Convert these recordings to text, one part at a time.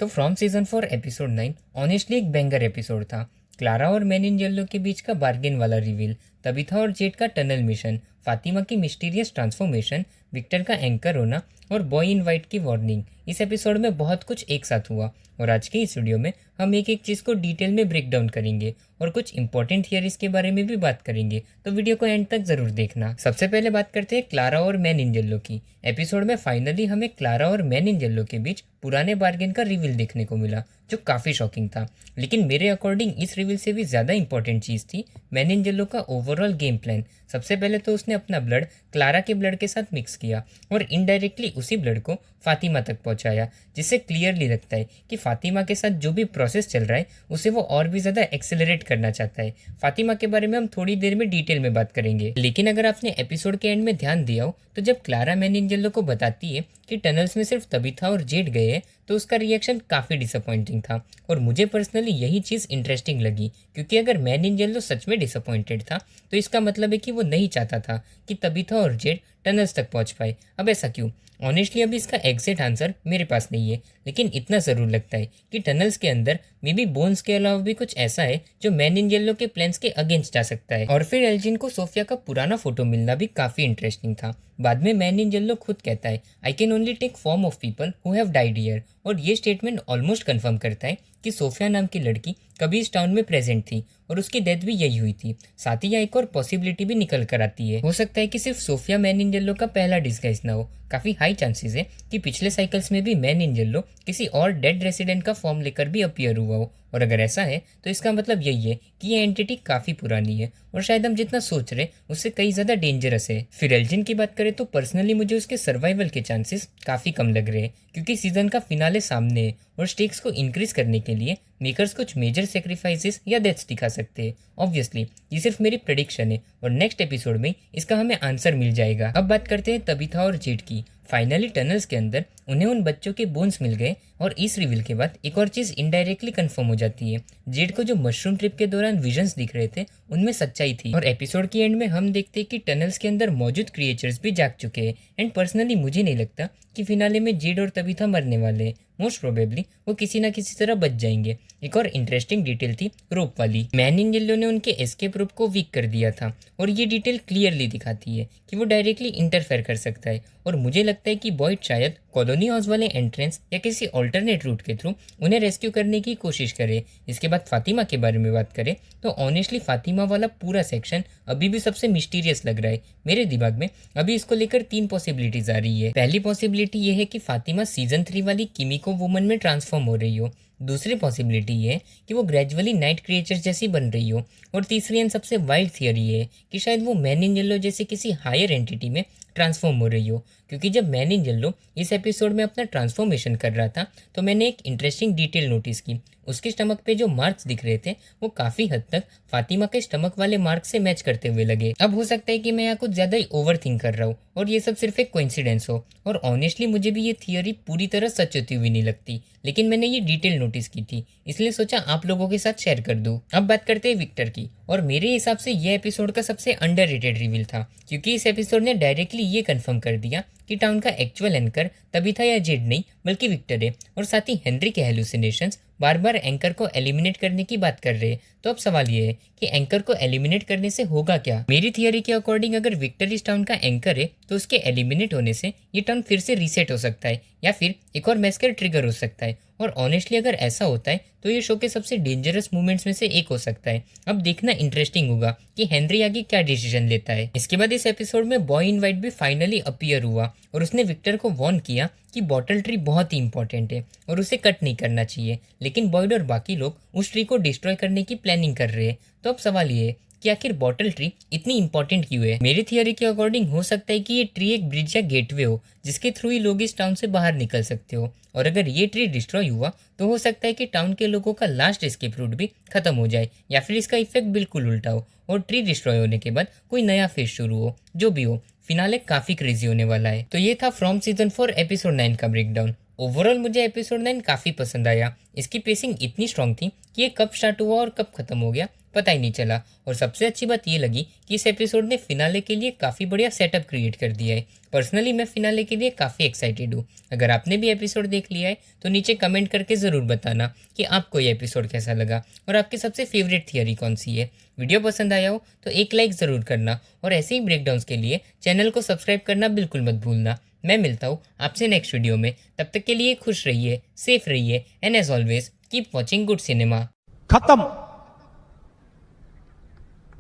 तो from season 4 episode 9 honestly एक banger episode था। क्लारा और मेनिनजेलो के बीच का बार्गेन वाला रिवील, तबीथा और जेट का टनल मिशन, फातिमा की मिस्टीरियस ट्रांसफॉर्मेशन, विक्टर का एंकर होना और बॉय इन वाइट की वार्निंग। इस एपिसोड में बहुत कुछ एक साथ हुआ और आज के इस वीडियो में हम एक एक चीज़ को डिटेल में ब्रेक डाउन करेंगे और कुछ इंपॉर्टेंट थियरीज के बारे में भी बात करेंगे, तो वीडियो को एंड तक जरूर देखना। सबसे पहले बात करते हैं क्लारा और मेनिनजेलो की। एपिसोड में फाइनली हमें क्लारा और मेनिनजेलो के बीच पुराने बार्गेन का रिवील देखने को मिला, जो काफ़ी शॉकिंग था। लेकिन मेरे अकॉर्डिंग इस रिवील से भी ज़्यादा इंपॉर्टेंट चीज़ थी मेनिनजेलो का ओवरऑल गेम प्लान। सबसे पहले तो उसने अपना ब्लड क्लारा के ब्लड के साथ मिक्स किया और इनडायरेक्टली उसी ब्लड को फातिमा तक पहुंचाया, जिससे क्लियरली लगता है कि फातिमा के साथ जो भी प्रोसेस चल रहा है उसे वो और भी ज़्यादा एक्सेलरेट करना चाहता है। फातिमा के बारे में हम थोड़ी देर में डिटेल में बात करेंगे, लेकिन अगर आपने एपिसोड के एंड में ध्यान दिया हो तो जब क्लारा मेनिनजेलो को बताती है कि टनल्स में सिर्फ तबीथा और जेट गए हैं, तो उसका रिएक्शन काफ़ी डिसअपॉइंटिंग था। और मुझे पर्सनली यही चीज़ इंटरेस्टिंग लगी, क्योंकि अगर मेनिनजेलो सच में डिसअपॉइंटेड था तो इसका मतलब है कि वो नहीं चाहता था कि तबीथा और जेट टनल्स तक पहुंच पाए। अब ऐसा क्यों? ऑनेस्टली अभी इसका एग्जैक्ट आंसर मेरे पास नहीं है, लेकिन इतना ज़रूर लगता है कि टनल्स के अंदर मे बी बोन्स के अलावा भी कुछ ऐसा है जो मेनिनजेलो के प्लान्स के अगेंस्ट जा सकता है। और फिर एल्जिन को सोफिया का पुराना फोटो मिलना भी काफ़ी इंटरेस्टिंग था। बाद में मेनिनजेलो खुद कहता है, I can only take form of people who have died here, और ये स्टेटमेंट ऑलमोस्ट कंफर्म करता है कि सोफिया नाम की लड़की कभी इस टाउन में प्रेजेंट थी और उसकी डेथ भी यही हुई थी। साथ ही यहाँ एक और पॉसिबिलिटी भी निकल कर आती है, हो सकता है कि सिर्फ सोफिया मेनिनजेलो का पहला डिस्गाइज ना हो। काफ़ी हाई चांसेस है कि पिछले साइकिल्स में भी मेनिनजेलो किसी और डेड रेसिडेंट का फॉर्म लेकर भी अपीयर हुआ हो, और अगर ऐसा है तो इसका मतलब यही है कि ये एंटिटी काफ़ी पुरानी है और शायद हम जितना सोच रहे उससे कई ज़्यादा डेंजरस है। फिर एल्जिन की बात करें तो पर्सनली मुझे उसके सर्वाइवल के चांसेस काफ़ी कम लग रहे हैं, क्योंकि सीजन का फिनाले सामने है और स्टेक्स को इंक्रीज करने के लिए मेकर्स कुछ मेजर सेक्रीफाइसेस या डेथ्स दिखा सकते हैं। ऑब्वियसली ये सिर्फ मेरी प्रेडिक्शन है और नेक्स्ट एपिसोड में इसका हमें आंसर मिल जाएगा। अब बात करते हैं तबीथा और जेट की। फाइनली टनल्स के अंदर उन्हें उन बच्चों के बोन्स मिल गए और इस रिवील के बाद एक और चीज़ इनडायरेक्टली कंफर्म हो जाती है। जेट को जो मशरूम ट्रिप के दौरान विजन्स दिख रहे थे उनमें सच्चाई थी, और एपिसोड के एंड में हम देखते हैं कि टनल्स के अंदर मौजूद क्रिएचर्स भी जाग चुके हैं। एंड पर्सनली मुझे नहीं लगता कि फिनाले में जेड और तबीथा मरने वाले हैं। मोस्ट प्रोबेबली वो किसी ना किसी तरह बच जाएंगे। एक और इंटरेस्टिंग डिटेल थी रोप वाली। मेनिनजेलो ने उनके एस्केप रोप को वीक कर दिया था और ये डिटेल क्लियरली दिखाती है कि वो डायरेक्टली इंटरफेयर कर सकता है, और मुझे लगता है कि बॉयड शायद कॉलोनी हाउस वाले एंट्रेंस या किसी ऑल्टरनेट रूट के थ्रू उन्हें रेस्क्यू करने की कोशिश करे। इसके बाद फातिमा के बारे में बात करें तो ऑनेस्टली फातिमा वाला पूरा सेक्शन अभी भी सबसे मिस्टीरियस लग रहा है मेरे दिमाग में। अभी इसको लेकर 3 पॉसिबिलिटीज आ रही है। पहली पॉसिबिलिटी ये है कि फातिमा सीजन 3 वाली किमिको वुमन में ट्रांसफॉर्म हो रही हो। दूसरी पॉसिबिलिटी ये है कि वो ग्रेजुअली नाइट क्रिएचर जैसी बन रही हो। और तीसरी एंड सबसे वाइल्ड थियरी है कि शायद वो मेनिनजेलो जैसे किसी हायर एंटिटी में ट्रांसफॉर्म हो रही हो, क्योंकि जब मेनिनजेलो इस एपिसोड में अपना ट्रांसफॉर्मेशन कर रहा था तो मैंने एक इंटरेस्टिंग डिटेल नोटिस की। उसके स्टमक पे जो मार्क्स दिख रहे थे वो काफ़ी हद तक फातिमा के स्टमक वाले मार्क्स से मैच करते हुए लगे। अब हो सकता है कि मैं यहाँ कुछ ज़्यादा ही ओवर थिंक कर रहा हूँ और ये सब सिर्फ एक कोइंसिडेंस हो, और ऑनेस्टली मुझे भी ये थियरी पूरी तरह सच होती हुई नहीं लगती, लेकिन मैंने ये डिटेल नोटिस की थी इसलिए सोचा आप लोगों के साथ शेयर कर दूँ। अब बात करते हैं विक्टर की, और मेरे हिसाब से ये एपिसोड का सबसे अंडररेटेड रिवील था, क्योंकि इस एपिसोड ने डायरेक्टली ये कंफर्म कर दिया कि टाउन का एक्चुअल एंकर तबीथा या जेड नहीं बल्कि विक्टर है, और साथ ही हेनरी के हेलुसिनेशंस बार बार एंकर को एलिमिनेट करने की बात कर रहे हैं। तो अब सवाल ये है कि एंकर को एलिमिनेट करने से होगा क्या? मेरी थियरी के अकॉर्डिंग अगर विक्टर इस टाउन का एंकर है तो उसके एलिमिनेट होने से ये टाउन फिर से रीसेट हो सकता है या फिर एक और मैस्कर ट्रिगर हो सकता है, और ऑनेस्टली अगर ऐसा होता है तो ये शो के सबसे डेंजरस मूवमेंट्स में से एक हो सकता है। अब देखना इंटरेस्टिंग होगा कि हेनरी आगे क्या डिसीजन लेता है। इसके बाद इस एपिसोड में बॉय इन वाइट भी फाइनली अपीयर हुआ और उसने विक्टर को वार्न किया कि बॉटल ट्री बहुत ही इंपॉर्टेंट है और उसे कट नहीं करना चाहिए, लेकिन बॉयड और बाकी लोग उस ट्री को डिस्ट्रॉय करने की प्लानिंग कर रहे हैं। तो अब सवाल ये है कि आखिर बॉटल ट्री इतनी इंपॉर्टेंट क्यों है? मेरी थियरी के अकॉर्डिंग हो सकता है कि ये ट्री एक ब्रिज या गेटवे हो जिसके थ्रू ही लोग इस टाउन से बाहर निकल सकते हो, और अगर ये ट्री डिस्ट्रॉय हुआ तो हो सकता है कि टाउन के लोगों का लास्ट एस्केप रूट भी खत्म हो जाए, या फिर इसका इफेक्ट बिल्कुल उल्टा हो और ट्री डिस्ट्रॉय होने के बाद कोई नया फेज शुरू हो। जो भी हो, फिनाले काफी क्रेजी होने वाला है। तो ये था फ्रॉम सीजन 4 एपिसोड 9 का ब्रेकडाउन। ओवरऑल मुझे एपिसोड 9 काफ़ी पसंद आया। इसकी पेसिंग इतनी स्ट्रांग थी कि ये कब स्टार्ट हुआ और कब खत्म हो गया पता ही नहीं चला। और सबसे अच्छी बात ये लगी कि इस एपिसोड ने फिनाले के लिए काफ़ी बढ़िया सेटअप क्रिएट कर दिया है। पर्सनली मैं फिनाले के लिए काफ़ी एक्साइटेड हूँ। अगर आपने भी एपिसोड देख लिया है तो नीचे कमेंट करके ज़रूर बताना कि आपको ये एपिसोड कैसा लगा और आपकी सबसे फेवरेट थियरी कौन सी है। वीडियो पसंद आया हो तो एक लाइक ज़रूर करना और ऐसे ही ब्रेकडाउन्स के लिए चैनल को सब्सक्राइब करना बिल्कुल मत भूलना। मैं मिलता हूँ आपसे नेक्स्ट वीडियो में। तब तक के लिए खुश रहिए, सेफ रहिए and as always keep watching good cinema. खत्म।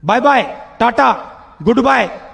Bye bye, tata, good bye.